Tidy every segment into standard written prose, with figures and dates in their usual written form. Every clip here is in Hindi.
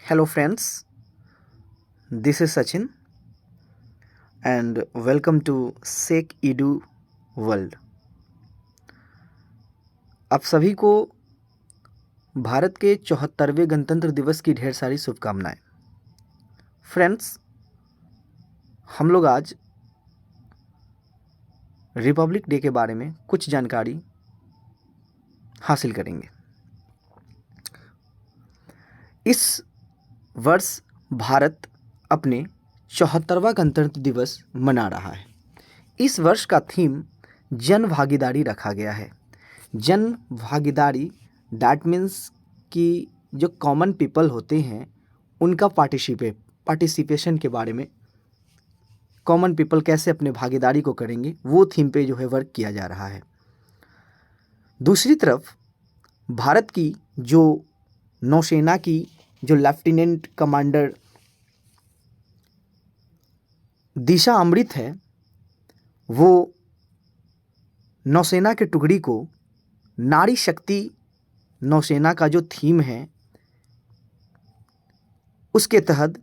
Hello, friends. This is Sachin, and welcome to Sek Edu world. आप सभी को भारत के 74वें गणतंत्र दिवस की ढेर सारी शुभकामनाएं। फ्रेंड्स, हम लोग आज रिपब्लिक डे के बारे में कुछ जानकारी हासिल करेंगे। इस वर्ष भारत अपने 74वां गणतंत्र दिवस मना रहा है। इस वर्ष का थीम जन भागीदारी रखा गया है। जन भागीदारी डैट मीन्स कि जो कॉमन पीपल होते हैं उनका पार्टिसिपेशन के बारे में, कॉमन पीपल कैसे अपने भागीदारी को करेंगे, वो थीम पे जो है वर्क किया जा रहा है। दूसरी तरफ भारत की जो नौसेना की जो लेफ्टिनेंट कमांडर दिशा अमृत है, वो नौसेना के टुकड़ी को नारी शक्ति नौसेना का जो थीम है उसके तहत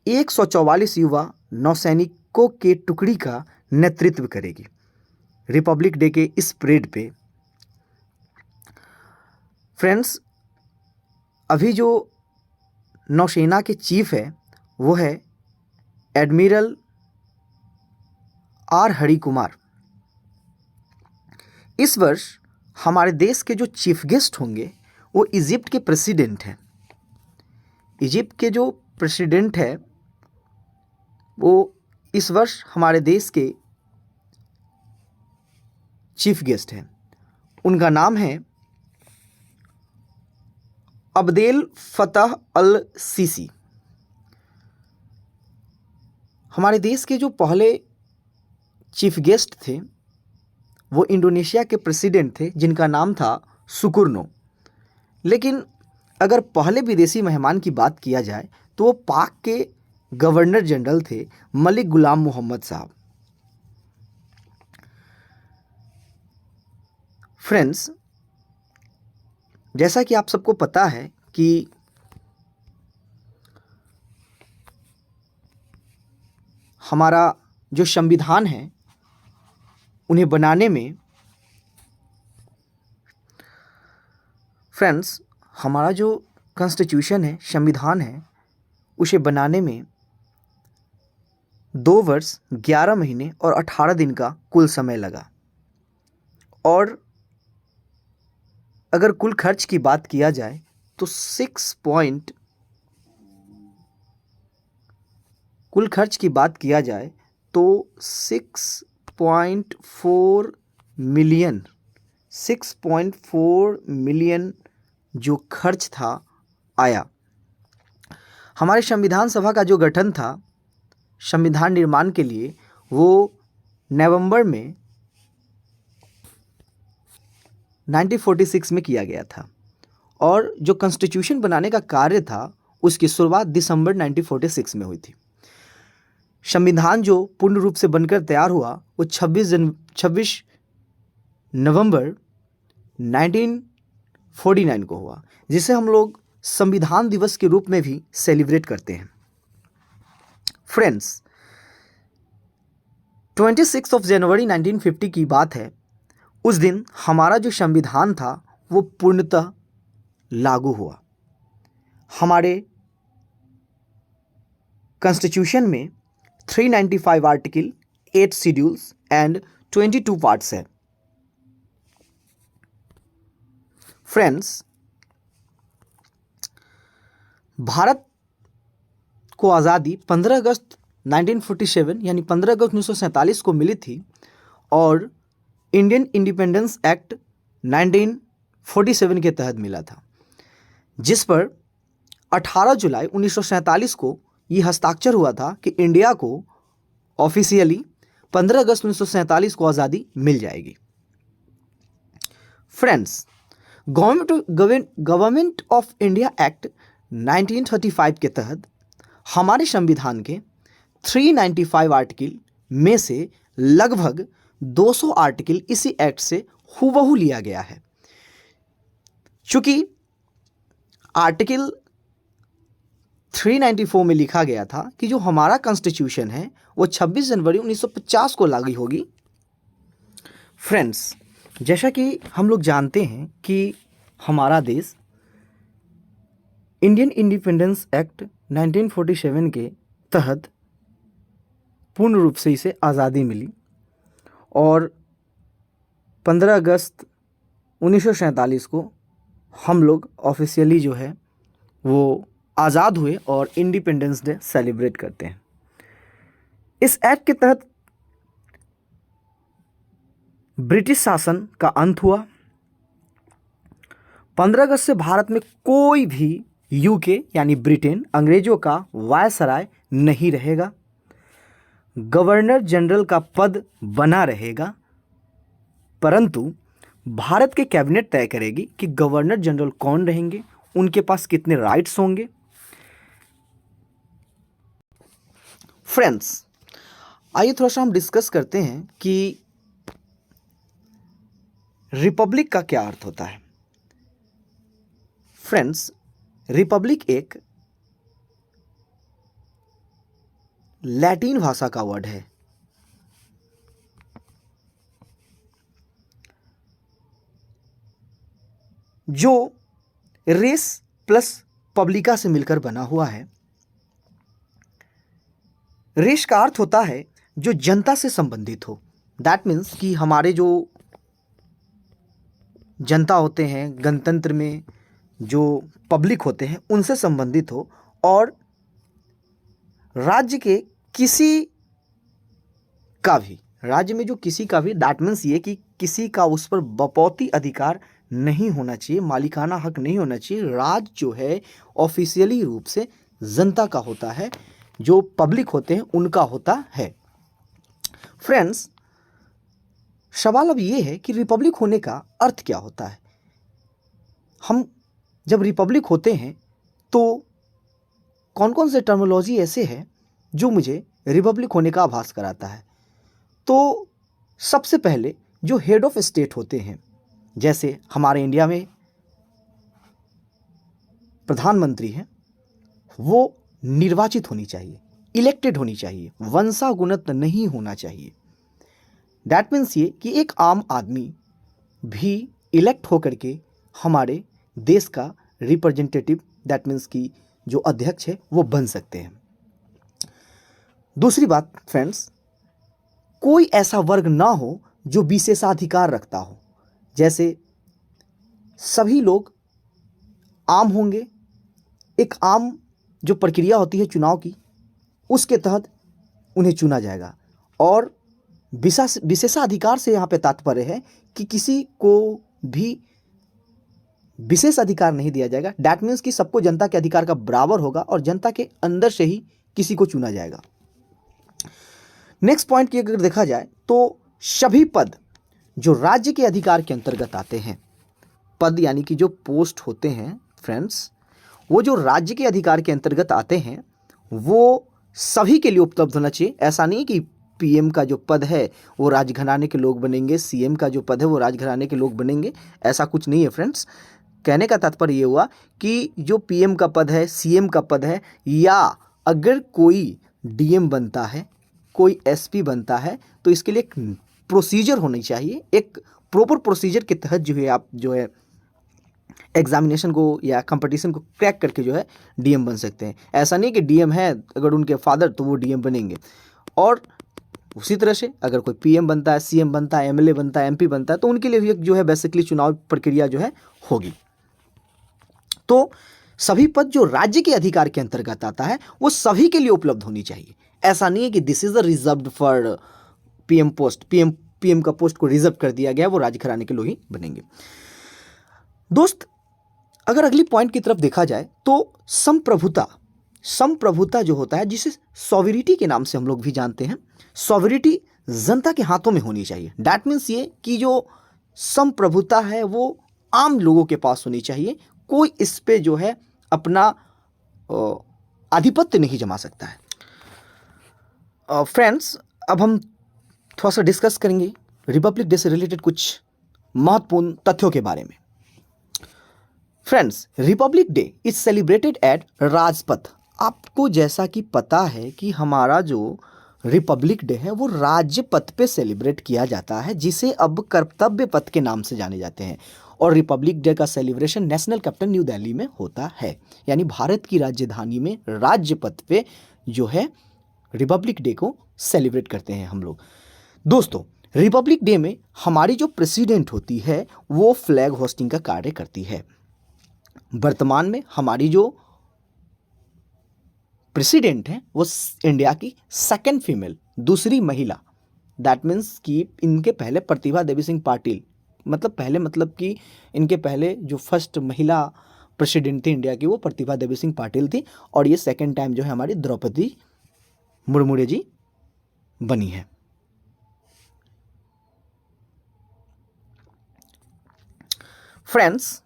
144 युवा नौसैनिकों के टुकड़ी का नेतृत्व करेगी रिपब्लिक डे के इस परेड पे। फ्रेंड्स, अभी जो नौसेना के चीफ है वो है एडमिरल आर हरि कुमार। इस वर्ष हमारे देश के जो चीफ गेस्ट होंगे वो इजिप्ट के प्रेसिडेंट हैं। इजिप्ट के जो प्रेसिडेंट है वो इस वर्ष हमारे देश के चीफ गेस्ट हैं। उनका नाम है अब्देल फतह अल सीसी। हमारे देश के जो पहले चीफ गेस्ट थे वो इंडोनेशिया के प्रेसिडेंट थे जिनका नाम था सुकुरनो। लेकिन अगर पहले विदेशी मेहमान की बात किया जाए तो वो पाक के गवर्नर जनरल थे मलिक गुलाम मोहम्मद साहब। फ्रेंड्स, जैसा कि आप सबको पता है कि हमारा जो संविधान है उन्हें बनाने में, फ्रेंड्स, हमारा जो कॉन्स्टिट्यूशन है, संविधान है, उसे बनाने में 2 वर्ष 11 महीने और 18 दिन का कुल समय लगा। और अगर कुल खर्च की बात किया जाए तो कुल खर्च की बात किया जाए तो 6.4 मिलियन जो खर्च था आया। हमारे संविधान सभा का जो गठन था संविधान निर्माण के लिए वो नवंबर में 1946 में किया गया था और जो कॉन्स्टिट्यूशन बनाने का कार्य था उसकी शुरुआत दिसंबर 1946 में हुई थी। संविधान जो पूर्ण रूप से बनकर तैयार हुआ वो 26 नवंबर 1949 को हुआ, जिसे हम लोग संविधान दिवस के रूप में भी सेलिब्रेट करते हैं। फ्रेंड्स, 26 जनवरी 1950 की बात है। उस दिन हमारा जो संविधान था वो पूर्णतः लागू हुआ। हमारे कॉन्स्टिट्यूशन में 395 आर्टिकल, 8 शेड्यूल्स एंड 22 पार्ट्स है। फ्रेंड्स, भारत को आज़ादी 15 अगस्त 1947 यानी 15 अगस्त 1947 को मिली थी और इंडियन इंडिपेंडेंस एक्ट 1947 के तहत मिला था, जिस पर 18 जुलाई 1947 को ये हस्ताक्षर हुआ था कि इंडिया को ऑफिशियली 15 अगस्त 1947 को आज़ादी मिल जाएगी। Friends, government of India act 1935 के तहत हमारे संविधान के 395 आर्टिकल में से लगभग 200 आर्टिकल इसी एक्ट से हूबहू लिया गया है। चूंकि आर्टिकल 394 में लिखा गया था कि जो हमारा कॉन्स्टिट्यूशन है वो 26 जनवरी 1950 को लागू होगी। फ्रेंड्स, जैसा कि हम लोग जानते हैं कि हमारा देश इंडियन इंडिपेंडेंस एक्ट 1947 के तहत पूर्ण रूप से इसे आज़ादी मिली और 15 अगस्त 1947 को हम लोग ऑफिशियली जो है वो आज़ाद हुए और इंडिपेंडेंस डे सेलिब्रेट करते हैं। इस एक्ट के तहत ब्रिटिश शासन का अंत हुआ। 15 अगस्त से भारत में कोई भी यूके यानी ब्रिटेन अंग्रेजों का वायसराय नहीं रहेगा। गवर्नर जनरल का पद बना रहेगा, परंतु भारत के कैबिनेट तय करेगी कि गवर्नर जनरल कौन रहेंगे, उनके पास कितने राइट्स होंगे। फ्रेंड्स, आइए थोड़ा सा हम डिस्कस करते हैं कि रिपब्लिक का क्या अर्थ होता है। फ्रेंड्स, रिपब्लिक एक लैटिन भाषा का वर्ड है जो रेस प्लस पब्लिका से मिलकर बना हुआ है। रेस का अर्थ होता है जो जनता से संबंधित हो। दैट मीन्स कि हमारे जो जनता होते हैं, गणतंत्र में जो पब्लिक होते हैं, उनसे संबंधित हो और राज्य के किसी का भी, राज्य में जो किसी का भी, दैट मीन्स ये कि किसी का उस पर बपौती अधिकार नहीं होना चाहिए, मालिकाना हक नहीं होना चाहिए। राज्य जो है ऑफिशियली रूप से जनता का होता है, जो पब्लिक होते हैं उनका होता है। फ्रेंड्स, सवाल अब ये है कि रिपब्लिक होने का अर्थ क्या होता है। हम जब रिपब्लिक होते हैं तो कौन कौन से टर्मिनोलॉजी ऐसे हैं जो मुझे रिपब्लिक होने का आभास कराता है। तो सबसे पहले जो हेड ऑफ स्टेट होते हैं, जैसे हमारे इंडिया में प्रधानमंत्री हैं, वो निर्वाचित होनी चाहिए, इलेक्टेड होनी चाहिए, वंशागुणित नहीं होना चाहिए। दैट मीन्स ये कि एक आम आदमी भी इलेक्ट होकर के हमारे देश का रिप्रेजेंटेटिव, दैट मीन्स कि जो अध्यक्ष है वो बन सकते हैं। दूसरी बात फ्रेंड्स, कोई ऐसा वर्ग ना हो जो विशेषाधिकार रखता हो। जैसे सभी लोग आम होंगे, एक आम जो प्रक्रिया होती है चुनाव की, उसके तहत उन्हें चुना जाएगा। और विशेषाधिकार से यहाँ पे तात्पर्य है कि किसी को भी विशेष अधिकार नहीं दिया जाएगा। डैट मीन्स कि सबको जनता के अधिकार का बराबर होगा और जनता के अंदर से ही किसी को चुना जाएगा। नेक्स्ट पॉइंट की अगर देखा जाए तो सभी पद जो राज्य के अधिकार के अंतर्गत आते हैं, पद यानी कि जो पोस्ट होते हैं फ्रेंड्स, वो जो राज्य के अधिकार के अंतर्गत आते हैं वो सभी के लिए उपलब्ध होना चाहिए। ऐसा नहीं कि पीएम का जो पद है वो राजघराने के लोग बनेंगे, सीएम का जो पद है वो राजघराने के लोग बनेंगे, ऐसा कुछ नहीं है फ्रेंड्स। कहने का तात्पर्य ये हुआ कि जो पीएम का पद है, सीएम का पद है, या अगर कोई डीएम बनता है, कोई एसपी बनता है, तो इसके लिए एक प्रोसीजर होनी चाहिए। एक प्रॉपर प्रोसीजर के तहत जो है आप जो है एग्जामिनेशन को या कंपटीशन को क्रैक करके जो है डीएम बन सकते हैं। ऐसा नहीं कि डीएम है अगर उनके फादर तो वो डीएम बनेंगे। और उसी तरह से अगर कोई पीएम बनता है, सीएम बनता है, एमएलए बनता है, एमपी बनता है, तो उनके लिए भी एक जो है बेसिकली चुनाव प्रक्रिया जो है होगी। तो सभी पद जो राज्य के अधिकार के अंतर्गत आता है वो सभी के लिए उपलब्ध होनी चाहिए। ऐसा नहीं है कि this is a reserved for PM post, PM का पोस्ट को रिजर्व कर दिया गया, वो राजघराने के लोग ही बनेंगे। दोस्त, अगर अगली पॉइंट की तरफ देखा जाए तो संप्रभुता जो होता है, जिसे सॉवरिटी के नाम से हम लोग भी जानते हैं, सॉवरिटी जनता के हाथों में होनी चाहिए। दैट मीन्स ये कि जो संप्रभुता है वो आम लोगों के पास होनी चाहिए। कोई इस पे जो है अपना आधिपत्य नहीं जमा सकता है। फ्रेंड्स, अब हम थोड़ा सा डिस्कस करेंगे रिपब्लिक डे से रिलेटेड कुछ महत्वपूर्ण तथ्यों के बारे में। Friends, republic day is celebrated at Rajpath आपको जैसा कि पता है कि हमारा जो रिपब्लिक डे है वो राज्य पथ पे सेलिब्रेट किया जाता है, जिसे अब कर्तव्य पथ के नाम से जाने जाते हैं। और रिपब्लिक डे का celebration national capital new Delhi में होता है, यानी भारत की राजधानी में राज्य पथ पे जो है रिपब्लिक डे को सेलिब्रेट करते हैं हम लोग। दोस्तों, रिपब्लिक डे में हमारी जो प्रेसिडेंट होती है वो फ्लैग होस्टिंग का कार्य करती है। वर्तमान में हमारी जो प्रेसिडेंट है वो इंडिया की सेकंड फीमेल, दूसरी महिला। दैट मीन्स कि इनके पहले प्रतिभा देवी सिंह पाटिल, मतलब कि इनके पहले जो फर्स्ट महिला प्रेसिडेंट थी इंडिया की वो प्रतिभा देवी सिंह पाटिल थी, और ये सेकंड टाइम जो है हमारी द्रौपदी मुर्मू जी बनी है। फ्रेंड्स,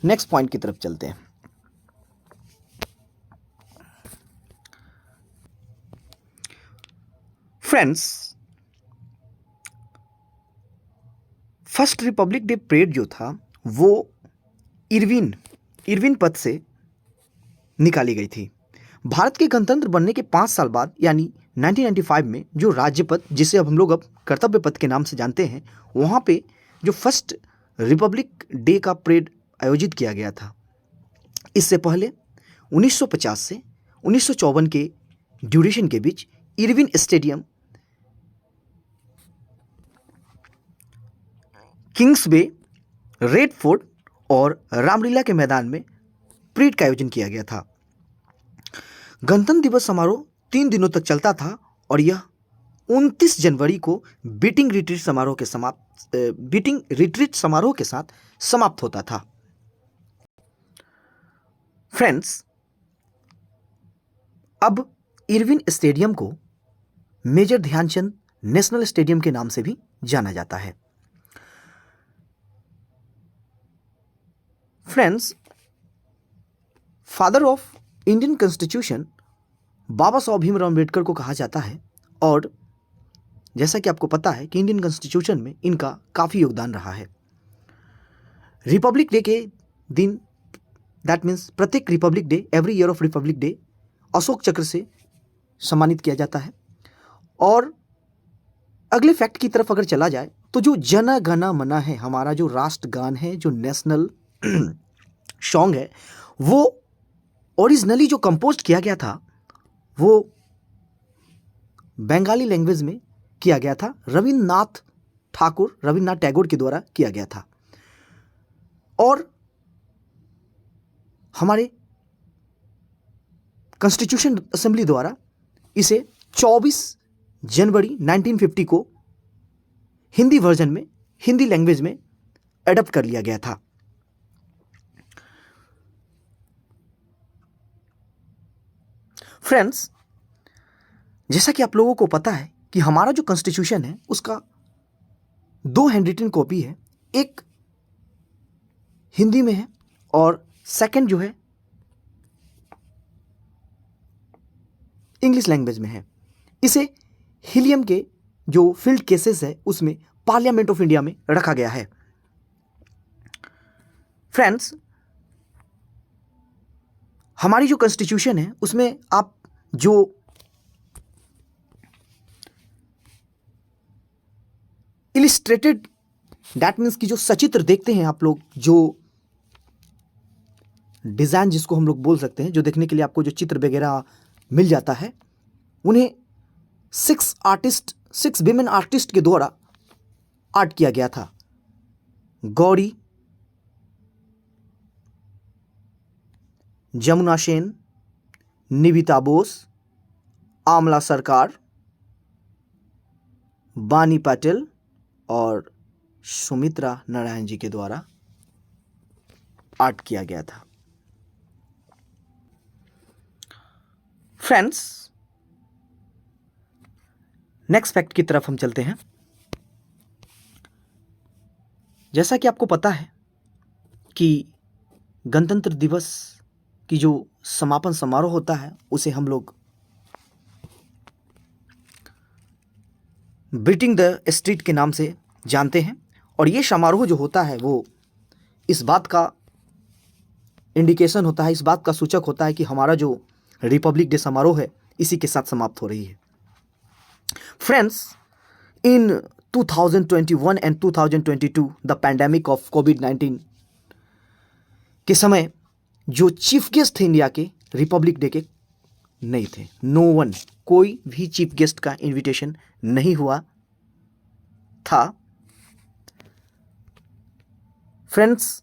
नेक्स्ट पॉइंट की तरफ चलते हैं। Friends, first Republic day parade जो था वो इरविन पथ से निकाली गई थी। भारत के गणतंत्र बनने के 5 साल बाद यानी 1995 में जो राज्य पथ, जिसे अब हम लोग अब कर्तव्य पथ के नाम से जानते हैं, वहाँ पे जो फर्स्ट रिपब्लिक डे का परेड आयोजित किया गया था। इससे पहले 1950 से 1954 के ड्यूरेशन के बीच इरविन स्टेडियम, किंग्स वे, रेड फोर्ट और रामलीला के मैदान में परेड का आयोजन किया गया था। गणतंत्र दिवस समारोह 3 दिनों तक चलता था और यह 29 जनवरी को बीटिंग रिट्रीट समारोह के साथ समाप्त होता था। फ्रेंड्स, अब इरविन स्टेडियम को मेजर ध्यानचंद नेशनल स्टेडियम के नाम से भी जाना जाता है। Friends, father of Indian constitution Baba Saheb Bhimrao Ambedkar को कहा जाता है, और जैसा कि आपको पता है कि इंडियन कॉन्स्टिट्यूशन में इनका काफ़ी योगदान रहा है। रिपब्लिक डे के दिन, दैट मीन्स प्रत्येक Republic day, every year of Republic day, Ashok चक्र से सम्मानित किया जाता है। और अगले फैक्ट की तरफ अगर चला जाए तो जो जन गण मन है, हमारा जो राष्ट्रगान है, जो नेशनल सॉन्ग है, वो ओरिजिनली जो कंपोज किया गया था वो बंगाली लैंग्वेज में किया गया था, रविन्द्रनाथ टैगोर के द्वारा किया गया था। और हमारे कॉन्स्टिट्यूशन असेंबली द्वारा इसे 24 जनवरी 1950 को हिंदी वर्जन में, हिंदी लैंग्वेज में एडप्ट कर लिया गया था। फ्रेंड्स, जैसा कि आप लोगों को पता है कि हमारा जो कॉन्स्टिट्यूशन है उसका 2 हैंडरिटन कॉपी है, एक हिंदी में है और सेकंड जो है इंग्लिश लैंग्वेज में है। इसे हिलियम के जो फील्ड केसेस है उसमें पार्लियामेंट ऑफ इंडिया में रखा गया है। फ्रेंड्स, हमारी जो कॉन्स्टिट्यूशन है उसमें आप जो इलिस्ट्रेटेड, दैट मीन्स कि जो सचित्र देखते हैं आप लोग, जो डिज़ाइन जिसको हम लोग बोल सकते हैं, जो देखने के लिए आपको जो चित्र वगैरह मिल जाता है, उन्हें 6 विमेन आर्टिस्ट के द्वारा आर्ट किया गया था। गौरी, जमुना सेन, निविता बोस, आमला सरकार, बानी पटेल और सुमित्रा नारायण जी के द्वारा आर्ट किया गया था। फ्रेंड्स, नेक्स्ट फैक्ट की तरफ हम चलते हैं। जैसा कि आपको पता है कि गणतंत्र दिवस की जो समापन समारोह होता है उसे हम लोग बीटिंग द स्ट्रीट के नाम से जानते हैं, और ये समारोह जो होता है वो इस बात का इंडिकेशन होता है, इस बात का सूचक होता है कि हमारा जो रिपब्लिक डे समारोह है इसी के साथ समाप्त हो रही है। Friends, in 2021 and 2022 the pandemic of Covid के समय जो चीफ गेस्ट थे इंडिया के रिपब्लिक डे के नहीं थे। नो वन, कोई भी चीफ गेस्ट का इनविटेशन नहीं हुआ था। फ्रेंड्स,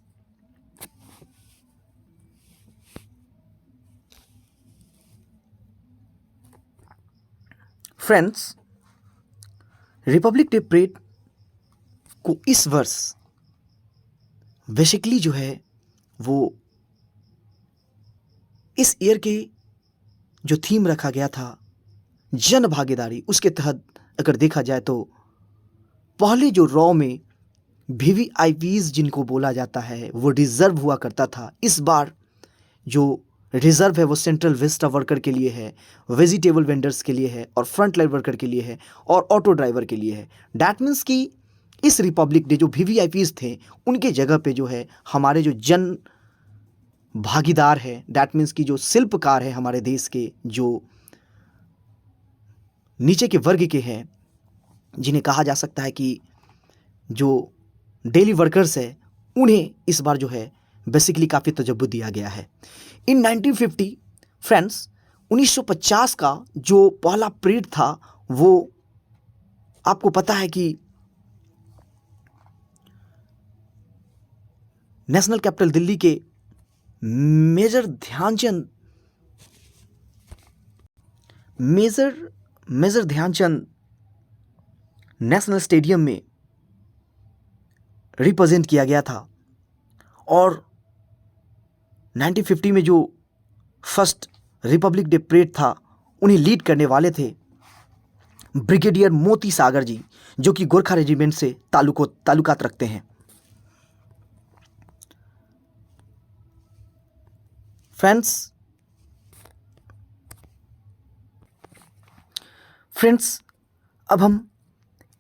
रिपब्लिक डे परेड को इस वर्ष बेसिकली जो है वो इस ईयर के जो थीम रखा गया था जन भागीदारी, उसके तहत अगर देखा जाए तो पहले जो रॉ में वीवीआईपीज जिनको बोला जाता है वो रिजर्व हुआ करता था। इस बार जो रिजर्व है वो सेंट्रल विस्टा वर्कर के लिए है, वेजिटेबल वेंडर्स के लिए है और फ्रंट लाइन वर्कर के लिए है और ऑटो ड्राइवर के लिए है। डैट मीन्स कि इस रिपब्लिक डे जो वीवीआईपीज थे उनके जगह पे जो है हमारे जो जन भागीदार है, डैट मीन्स कि जो शिल्पकार है हमारे देश के, जो नीचे के वर्ग के हैं, जिन्हें कहा जा सकता है कि जो डेली वर्कर्स है, उन्हें इस बार जो है बेसिकली काफ़ी तजब्बुत दिया गया है। इन 1950 फ्रेंड्स, 1950 का जो पहला परेड था वो आपको पता है कि नेशनल कैपिटल दिल्ली के मेजर ध्यानचंद नेशनल स्टेडियम में रिप्रेजेंट किया गया था। और 1950 में जो फर्स्ट रिपब्लिक डे परेड था उन्हें लीड करने वाले थे ब्रिगेडियर मोती सागर जी, जो कि गोरखा रेजिमेंट से ताल्लुकात रखते हैं। फ्रेंड्स, अब हम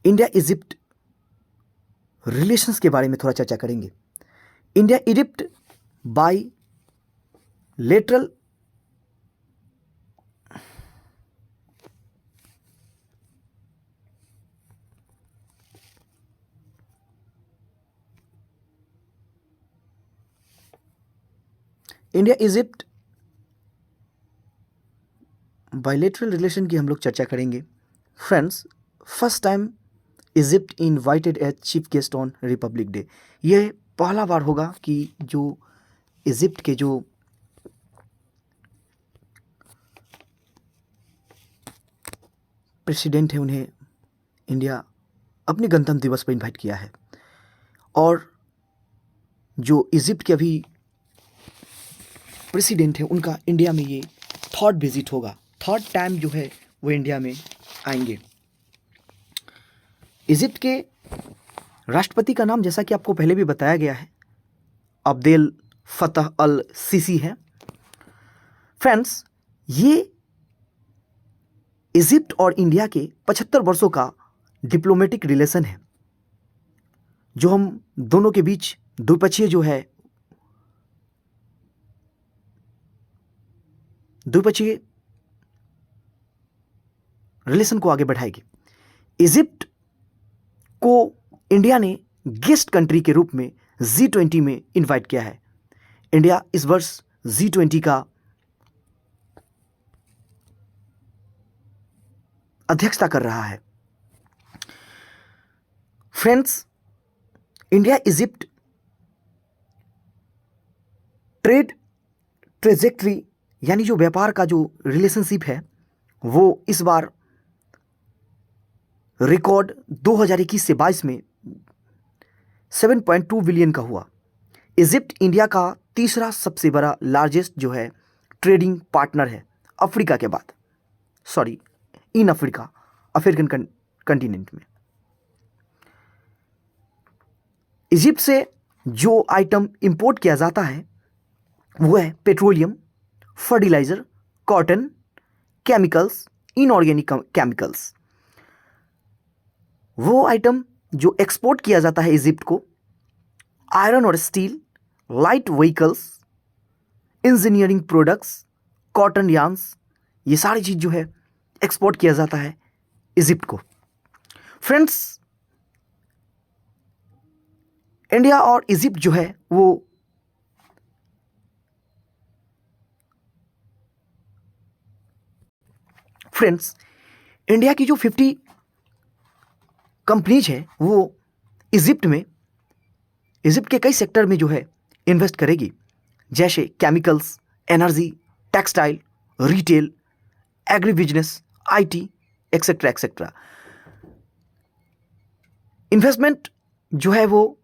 इंडिया इजिप्ट रिलेशंस के बारे में थोड़ा चर्चा करेंगे। इंडिया इजिप्ट बाईलेटरल रिलेशन की हम लोग चर्चा करेंगे। Friends, first time Egypt invited as chief guest on republic day. यह पहला बार होगा कि जो इजिप्ट के जो प्रेसिडेंट है उन्हें इंडिया अपने गणतंत्र दिवस पर इनवाइट किया है। और जो इजिप्ट के अभी प्रेसिडेंट है उनका इंडिया में ये थर्ड विजिट होगा, थर्ड टाइम जो है वो इंडिया में आएंगे। इजिप्ट के राष्ट्रपति का नाम, जैसा कि आपको पहले भी बताया गया है, अब्देल फतह अल सीसी है। फ्रेंड्स, ये इजिप्ट और इंडिया के 75 वर्षों का डिप्लोमेटिक रिलेशन है, जो हम दोनों के बीच द्विपक्षीय जो है द्विपक्षीय रिलेशन को आगे बढ़ाएगी। इजिप्ट को इंडिया ने गेस्ट कंट्री के रूप में G20 में इनवाइट किया है। इंडिया इस वर्ष G20 का अध्यक्षता कर रहा है। Friends, India Egypt trade trajectory यानी जो व्यापार का जो रिलेशनशिप है वो इस बार रिकॉर्ड 2021 से 22 में 7.2 बिलियन का हुआ। इजिप्ट इंडिया का तीसरा सबसे बड़ा लार्जेस्ट जो है ट्रेडिंग पार्टनर है अफ्रीका के बाद, इन अफ्रीकन कंटिनेंट में। इजिप्ट से जो आइटम इंपोर्ट किया जाता है वो है petroleum, fertiliser, cotton, chemicals, inorganic chemicals. वो आइटम जो एक्सपोर्ट किया जाता है इजिप्ट को, आयरन और steel, light vehicles, engineering products, cotton yarns, ये सारी चीज़ जो है एक्सपोर्ट किया जाता है इजिप्ट को। फ्रेंड्स, इंडिया और इजिप्ट जो है वो फ्रेंड्स इंडिया की जो 50 कंपनीज है वो इजिप्ट के कई सेक्टर में जो है इन्वेस्ट करेगी, जैसे chemicals, energy, textile, retail, agri business, IT, etcetera etcetera. Investment जो है वो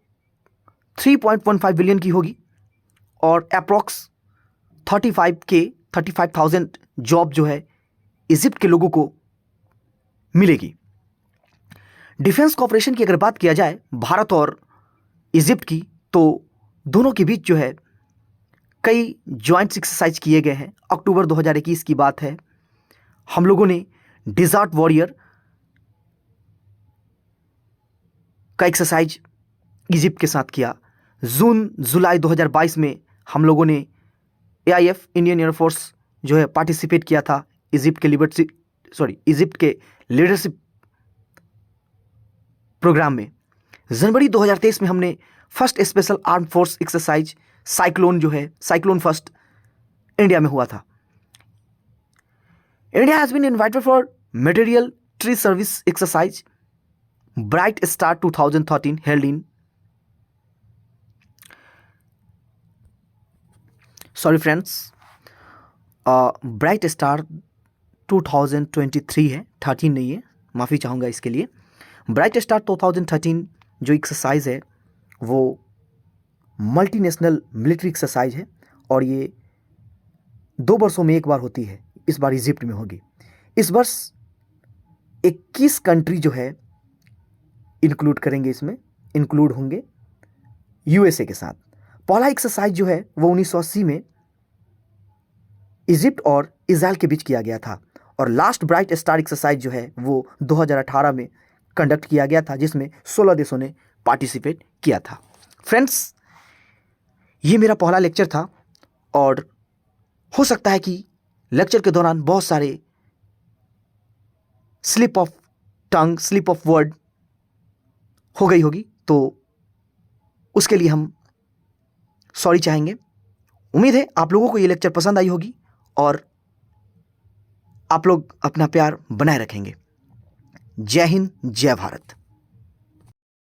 3.15 बिलियन की होगी और अप्रॉक्स 35,000 जॉब जो है इजिप्ट के लोगों को मिलेगी। डिफेंस कॉपरेशन की अगर बात किया जाए भारत और इजिप्ट की, तो दोनों के बीच जो है कई ज्वाइंट एक्सरसाइज किए गए हैं। अक्टूबर 2021 की बात है, हम लोगों ने डिज़र्ट वॉरियर का एक्सरसाइज इजिप्ट के साथ किया। जून जुलाई 2022 में हम लोगों ने एआईएफ इंडियन एयरफोर्स जो है पार्टिसिपेट किया था इजिप्ट के लीडरशिप प्रोग्राम में। जनवरी 2023 में हमने first special arm force exercise Cyclone first India में हुआ था। India has been invited for material tree service exercise Bright Star 2013 held in Bright Star 2023 है, 13 नहीं है, माफ़ी चाहूँगा इसके लिए। ब्राइट स्टार 2013 जो एक्सरसाइज है वो मल्टीनेशनल मिलिट्री एक्सरसाइज है और ये 2 वर्षों में एक बार होती है। इस बार इजिप्ट में होगी। इस वर्ष 21 कंट्री जो है इंक्लूड होंगे यूएसए के साथ। पहला एक्सरसाइज जो है वो 1980 में इजिप्ट और इजराइल के बीच किया गया था और लास्ट ब्राइट स्टार एक्सरसाइज जो है वो 2018 में कंडक्ट किया गया था, जिसमें 16 देशों ने पार्टिसिपेट किया था। फ्रेंड्स, ये मेरा पहला लेक्चर था और हो सकता है कि लेक्चर के दौरान बहुत सारे स्लिप ऑफ वर्ड हो गई होगी, तो उसके लिए हम सॉरी चाहेंगे। उम्मीद है आप लोगों को ये लेक्चर पसंद आई होगी और आप लोग अपना प्यार बनाए रखेंगे। जय हिंद, जय भारत।